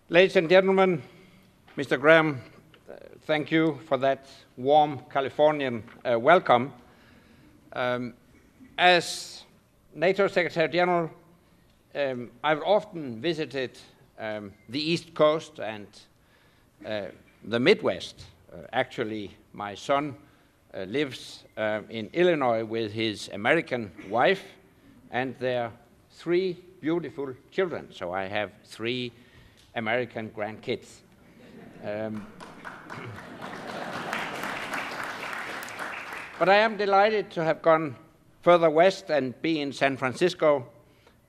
Ladies and gentlemen, Mr. Graham, thank you for that warm Californian welcome. As NATO Secretary General, I've often visited the East Coast and the Midwest. Actually, my son lives in Illinois with his American wife and their 3 beautiful children. So I have 3 American grandkids. But I am delighted to have gone further west and be in San Francisco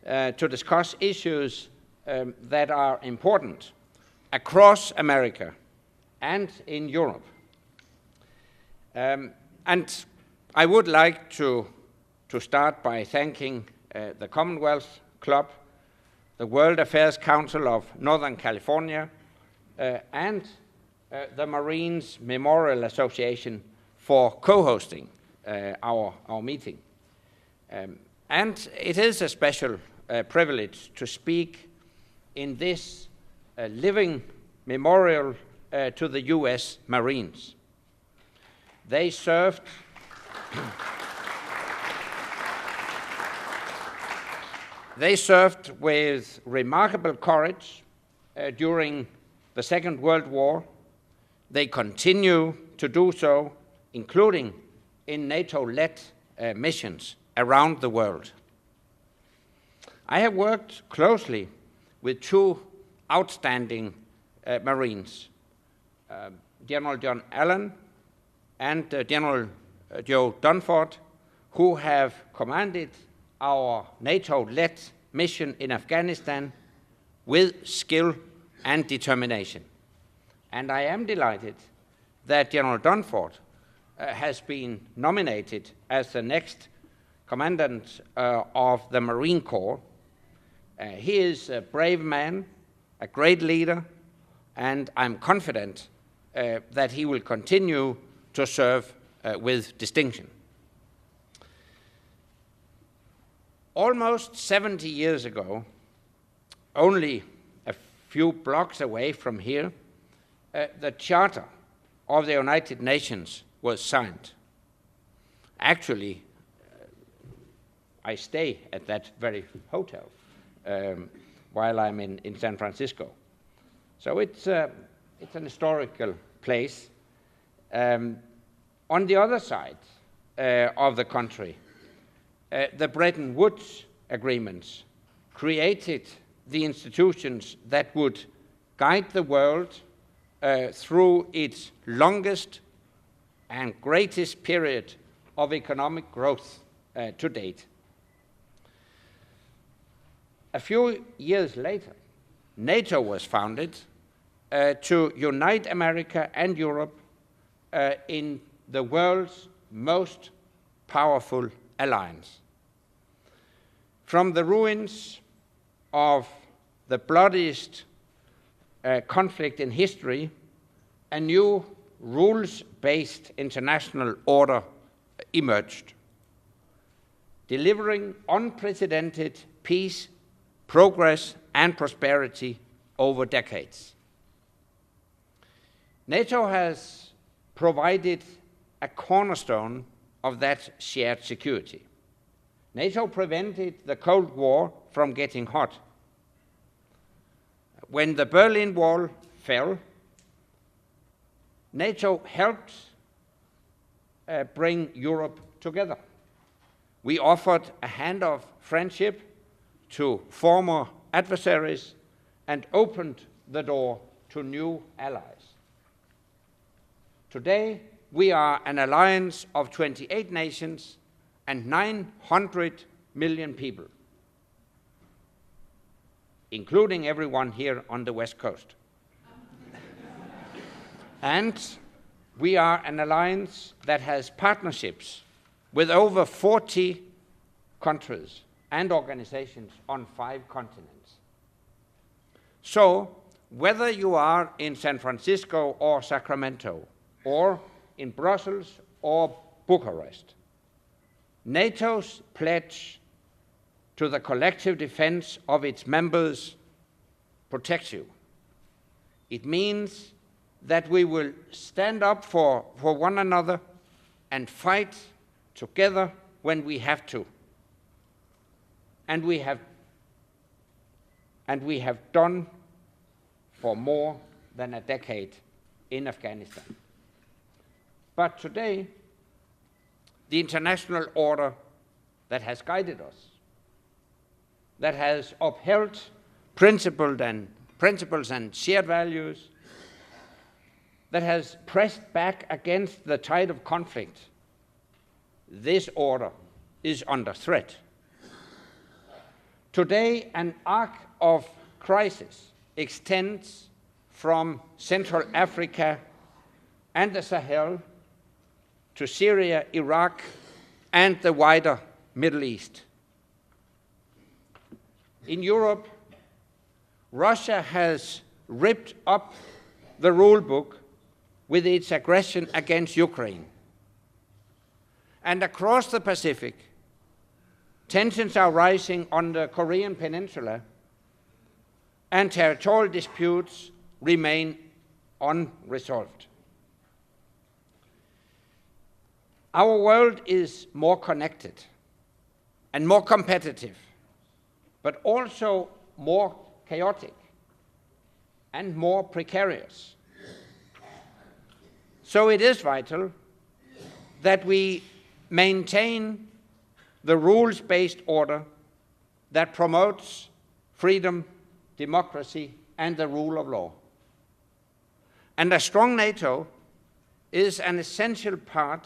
to discuss issues that are important across America and in Europe. And I would like to start by thanking the Commonwealth Club, the World Affairs Council of Northern California, and the Marines Memorial Association for co-hosting our meeting. And it is a special privilege to speak in this living memorial to the U.S. Marines. They served with remarkable courage during the Second World War. They continue to do so, including in NATO-led missions around the world. I have worked closely with 2 outstanding Marines, General John Allen and General Joe Dunford, who have commanded our NATO-led mission in Afghanistan with skill and determination. And I am delighted that General Dunford has been nominated as the next commandant of the Marine Corps. He is a brave man, a great leader, and I'm confident that he will continue to serve with distinction. Almost 70 years ago, only a few blocks away from here, the Charter of the United Nations was signed. Actually, I stay at that very hotel while I'm in San Francisco. So it's an historical place. On the other side of the country, the Bretton Woods agreements created the institutions that would guide the world through its longest and greatest period of economic growth to date. A few years later, NATO was founded to unite America and Europe in the world's most powerful alliance. From the ruins of the bloodiest conflict in history, a new rules-based international order emerged, delivering unprecedented peace, progress, and prosperity over decades. NATO has provided a cornerstone of that shared security. NATO prevented the Cold War from getting hot. When the Berlin Wall fell, NATO helped bring Europe together. We offered a hand of friendship to former adversaries and opened the door to new allies. Today, we are an alliance of 28 nations and 900 million people, including everyone here on the West Coast. And we are an alliance that has partnerships with over 40 countries and organizations on 5 continents. So, whether you are in San Francisco or Sacramento, or in Brussels or Bucharest, NATO's pledge to the collective defense of its members protects you It means that we will stand up for one another and fight together when we have to. And we have done for more than a decade in Afghanistan. But today, the international order that has guided us, that has upheld principles and shared values, that has pressed back against the tide of conflict, this order is under threat. Today, an arc of crisis extends from Central Africa and the Sahel to Syria, Iraq, and the wider Middle East. In Europe, Russia has ripped up the rule book with its aggression against Ukraine. And across the Pacific, tensions are rising on the Korean Peninsula, and territorial disputes remain unresolved. Our world is more connected and more competitive, but also more chaotic and more precarious. So it is vital that we maintain the rules-based order that promotes freedom, democracy, and the rule of law. And a strong NATO is an essential part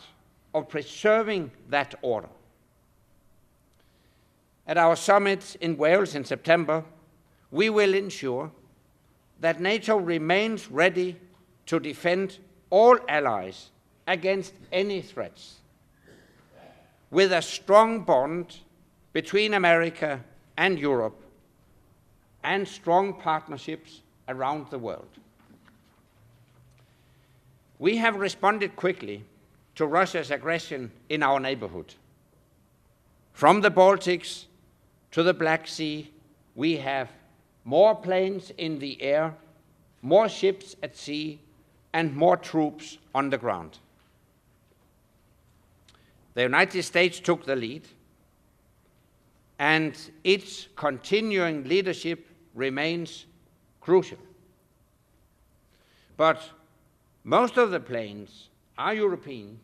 of preserving that order. At our summit in Wales in September, we will ensure that NATO remains ready to defend all allies against any threats, with a strong bond between America and Europe and strong partnerships around the world. We have responded quickly to Russia's aggression in our neighborhood. From the Baltics to the Black Sea, we have more planes in the air, more ships at sea, and more troops on the ground. The United States took the lead, and its continuing leadership remains crucial. But most of the planes are European,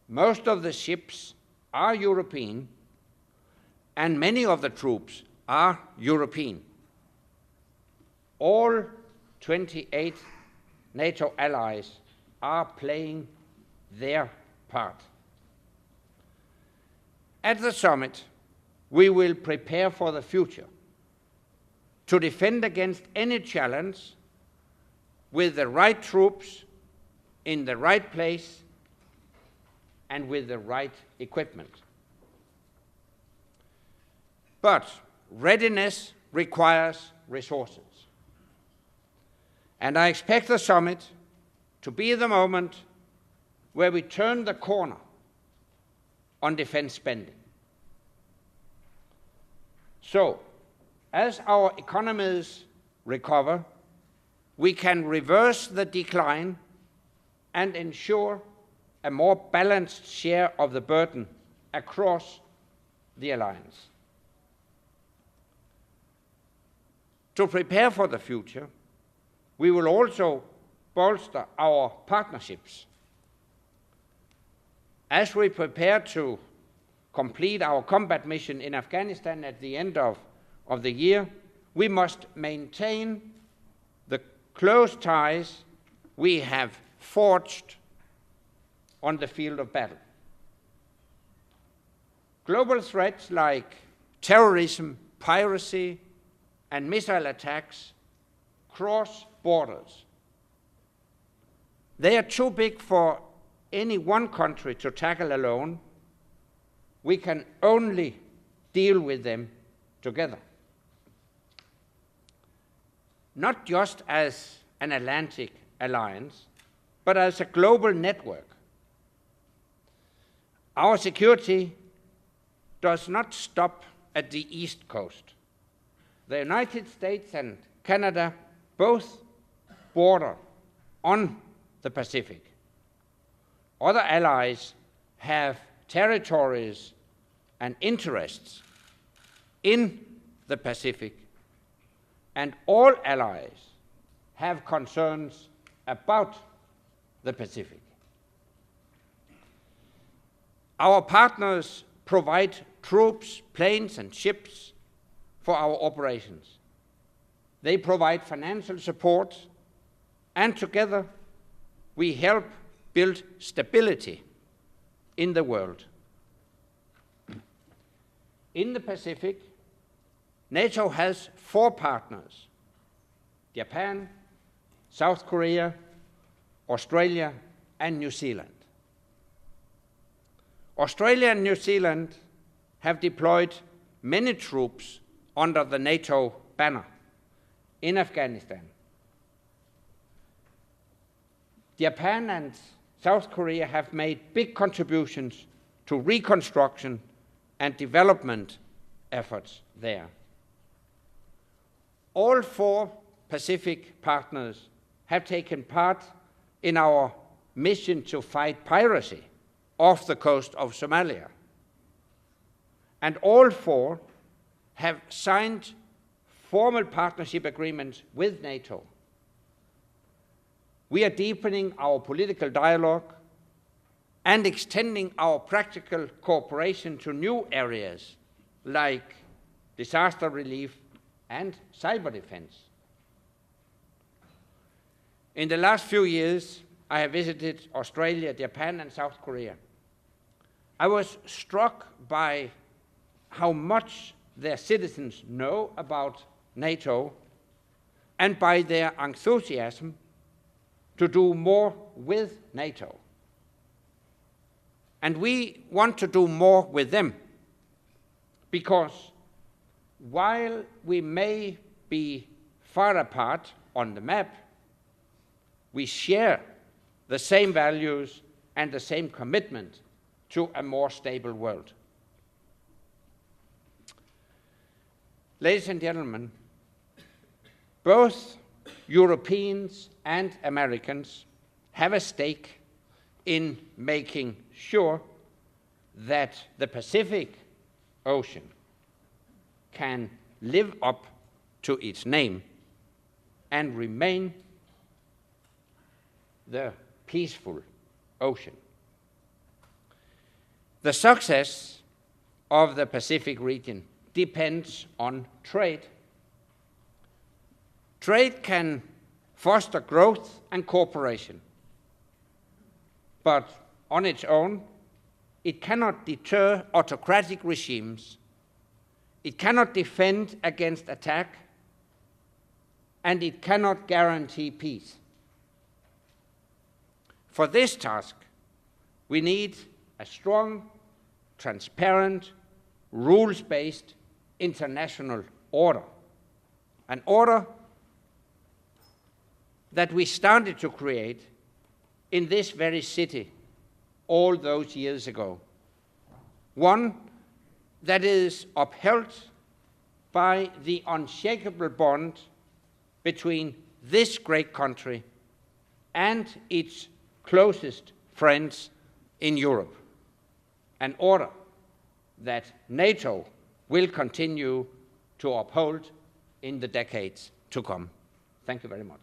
most of the ships are European, and many of the troops are European. All 28 NATO allies are playing their part. At the summit, we will prepare for the future to defend against any challenge with the right troops in the right place and with the right equipment. But readiness requires resources. And I expect the summit to be the moment where we turn the corner on defense spending. So, as our economies recover, we can reverse the decline and ensure a more balanced share of the burden across the alliance. To prepare for the future, we will also bolster our partnerships. As we prepare to complete our combat mission in Afghanistan at the end of the year, we must maintain the close ties we have forged on the field of battle. Global threats like terrorism, piracy, and missile attacks cross borders. They are too big for any one country to tackle alone. We can only deal with them together. Not just as an Atlantic alliance, but as a global network. Our security does not stop at the East Coast. The United States and Canada both border on the Pacific. Other allies have territories and interests in the Pacific, and all allies have concerns about the Pacific. Our partners provide troops, planes, and ships for our operations. They provide financial support, and together we help build stability in the world. In the Pacific, NATO has 4 partners: Japan, South Korea, Australia, and New Zealand. Australia and New Zealand have deployed many troops under the NATO banner in Afghanistan. Japan and South Korea have made big contributions to reconstruction and development efforts there. All 4 Pacific partners have taken part in our mission to fight piracy off the coast of Somalia. And all 4 have signed formal partnership agreements with NATO. We are deepening our political dialogue and extending our practical cooperation to new areas like disaster relief and cyber defense. In the last few years, I have visited Australia, Japan, and South Korea. I was struck by how much their citizens know about NATO and by their enthusiasm to do more with NATO. And we want to do more with them because while we may be far apart on the map, we share the same values and the same commitment to a more stable world. Ladies and gentlemen, both Europeans and Americans have a stake in making sure that the Pacific Ocean can live up to its name and remain the peaceful ocean. The success of the Pacific region depends on trade. Trade can foster growth and cooperation, but on its own, it cannot deter autocratic regimes, it cannot defend against attack, and it cannot guarantee peace. For this task, we need a strong, transparent, rules-based international order, an order that we started to create in this very city all those years ago. One that is upheld by the unshakable bond between this great country and its closest friends in Europe, an order that NATO will continue to uphold in the decades to come. Thank you very much.